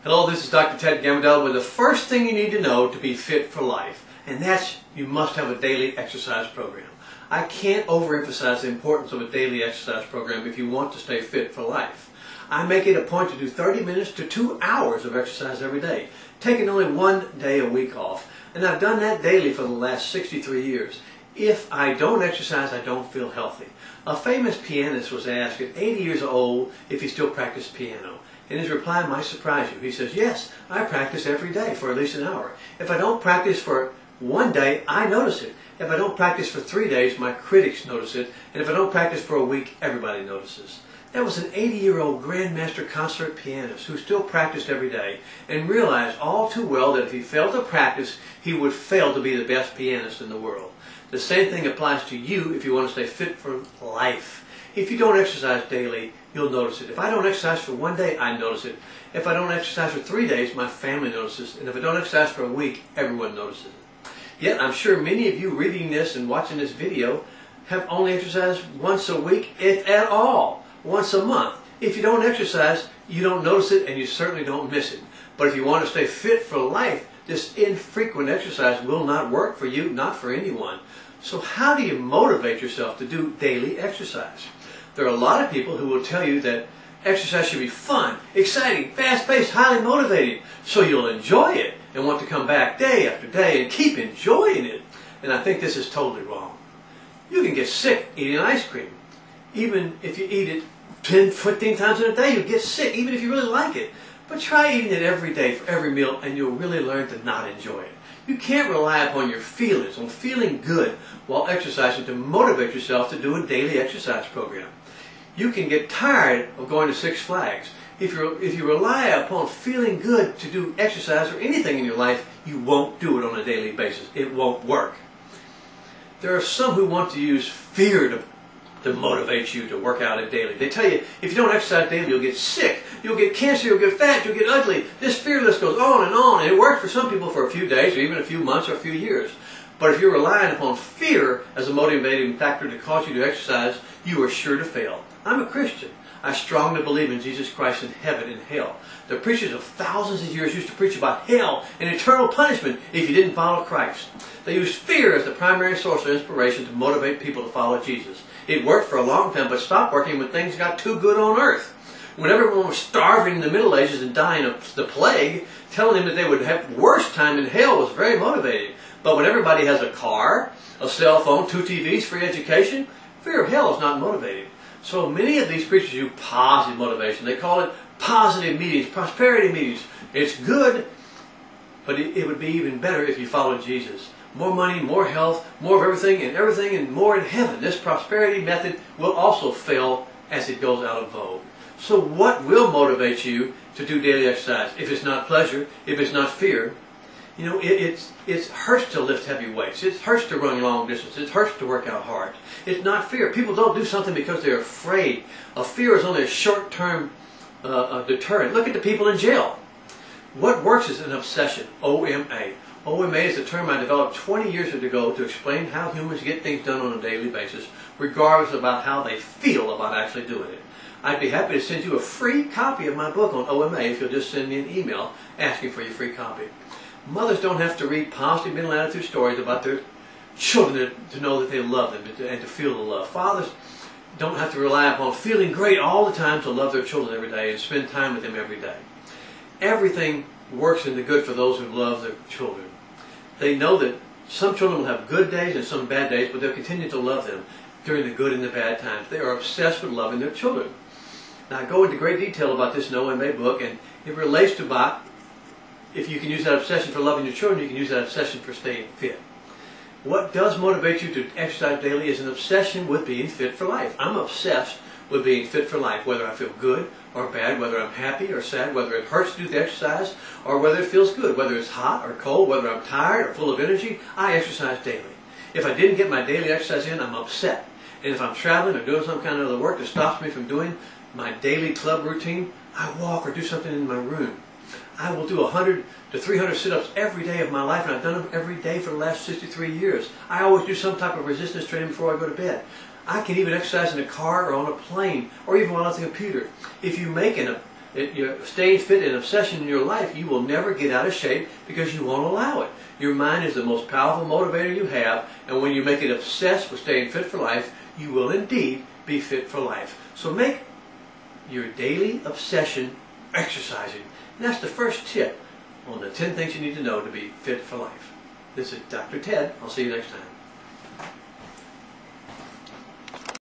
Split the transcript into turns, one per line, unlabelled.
Hello, this is Dr. Ted Gammadell with the first thing you need to know to be fit for life, and that's you must have a daily exercise program. I can't overemphasize the importance of a daily exercise program if you want to stay fit for life. I make it a point to do 30 minutes to 2 hours of exercise every day, taking only 1 day a week off, and I've done that daily for the last 63 years. If I don't exercise, I don't feel healthy. A famous pianist was asked at 80 years old if he still practiced piano. And his reply might surprise you. He says, yes, I practice every day for at least an hour. If I don't practice for 1 day, I notice it. If I don't practice for 3 days, my critics notice it. And if I don't practice for a week, everybody notices. That was an 80-year-old grandmaster concert pianist who still practiced every day and realized all too well that if he failed to practice, he would fail to be the best pianist in the world. The same thing applies to you if you want to stay fit for life. If you don't exercise daily, you'll notice it. If I don't exercise for 1 day, I notice it. If I don't exercise for 3 days, my family notices. And if I don't exercise for a week, everyone notices it. Yet I'm sure many of you reading this and watching this video have only exercised once a week, if at all, once a month. If you don't exercise, you don't notice it and you certainly don't miss it. But if you want to stay fit for life, this infrequent exercise will not work for you, not for anyone. So how do you motivate yourself to do daily exercise? There are a lot of people who will tell you that exercise should be fun, exciting, fast-paced, highly motivating, so you'll enjoy it and want to come back day after day and keep enjoying it. And I think this is totally wrong. You can get sick eating ice cream. Even if you eat it 10, 15 times in a day, you'll get sick, even if you really like it. But try eating it every day for every meal, and you'll really learn to not enjoy it. You can't rely upon your feelings, on feeling good while exercising to motivate yourself to do a daily exercise program. You can get tired of going to Six Flags. If you rely upon feeling good to do exercise or anything in your life, you won't do it on a daily basis. It won't work. There are some who want to use fear to motivate you to work out it daily. They tell you, if you don't exercise daily, you'll get sick, you'll get cancer, you'll get fat, you'll get ugly. This fear list goes on, and it works for some people for a few days, or even a few months, or a few years. But if you're relying upon fear as a motivating factor to cause you to exercise, you are sure to fail. I'm a Christian. I strongly believe in Jesus Christ and heaven and hell. The preachers of thousands of years used to preach about hell and eternal punishment if you didn't follow Christ. They used fear as the primary source of inspiration to motivate people to follow Jesus. It worked for a long time, but stopped working when things got too good on earth. When everyone was starving in the Middle Ages and dying of the plague, telling them that they would have worse time in hell was very motivating. But when everybody has a car, a cell phone, 2 TVs, free education, fear of hell is not motivating. So many of these preachers use positive motivation. They call it positive meetings, prosperity meetings. It's good, but it would be even better if you followed Jesus. More money, more health, more of everything and more in heaven. This prosperity method will also fail as it goes out of vogue. So what will motivate you to do daily exercise? If it's not pleasure, if it's not fear, you know, it hurts to lift heavy weights. It hurts to run long distance. It hurts to work out hard. It's not fear. People don't do something because they're afraid. A fear is only a short-term deterrent. Look at the people in jail. What works is an obsession, OMA. OMA is a term I developed 20 years ago to explain how humans get things done on a daily basis, regardless about how they feel about actually doing it. I'd be happy to send you a free copy of my book on OMA if you'll just send me an email asking for your free copy. Mothers don't have to read positive mental attitude stories about their children to know that they love them and to feel the love. Fathers don't have to rely upon feeling great all the time to love their children every day and spend time with them every day. Everything works in the good for those who love their children. They know that some children will have good days and some bad days, but they'll continue to love them during the good and the bad times. They are obsessed with loving their children. Now I go into great detail about this in OMA book, and it relates to about if you can use that obsession for loving your children, you can use that obsession for staying fit. What does motivate you to exercise daily is an obsession with being fit for life. I'm obsessed with being fit for life, whether I feel good or bad, whether I'm happy or sad, whether it hurts to do the exercise or whether it feels good, whether it's hot or cold, whether I'm tired or full of energy, I exercise daily. If I didn't get my daily exercise in, I'm upset. And if I'm traveling or doing some kind of other work that stops me from doing my daily club routine, I walk or do something in my room. I will do 100 to 300 sit-ups every day of my life, and I've done them every day for the last 63 years. I always do some type of resistance training before I go to bed. I can even exercise in a car or on a plane or even while on the computer. If you make You're staying fit an obsession in your life, you will never get out of shape because you won't allow it. Your mind is the most powerful motivator you have, and when you make it obsessed with staying fit for life, you will indeed be fit for life. So make your daily obsession exercising. And that's the first tip on the 10 things you need to know to be fit for life. This is Dr. Ted. I'll see you next time.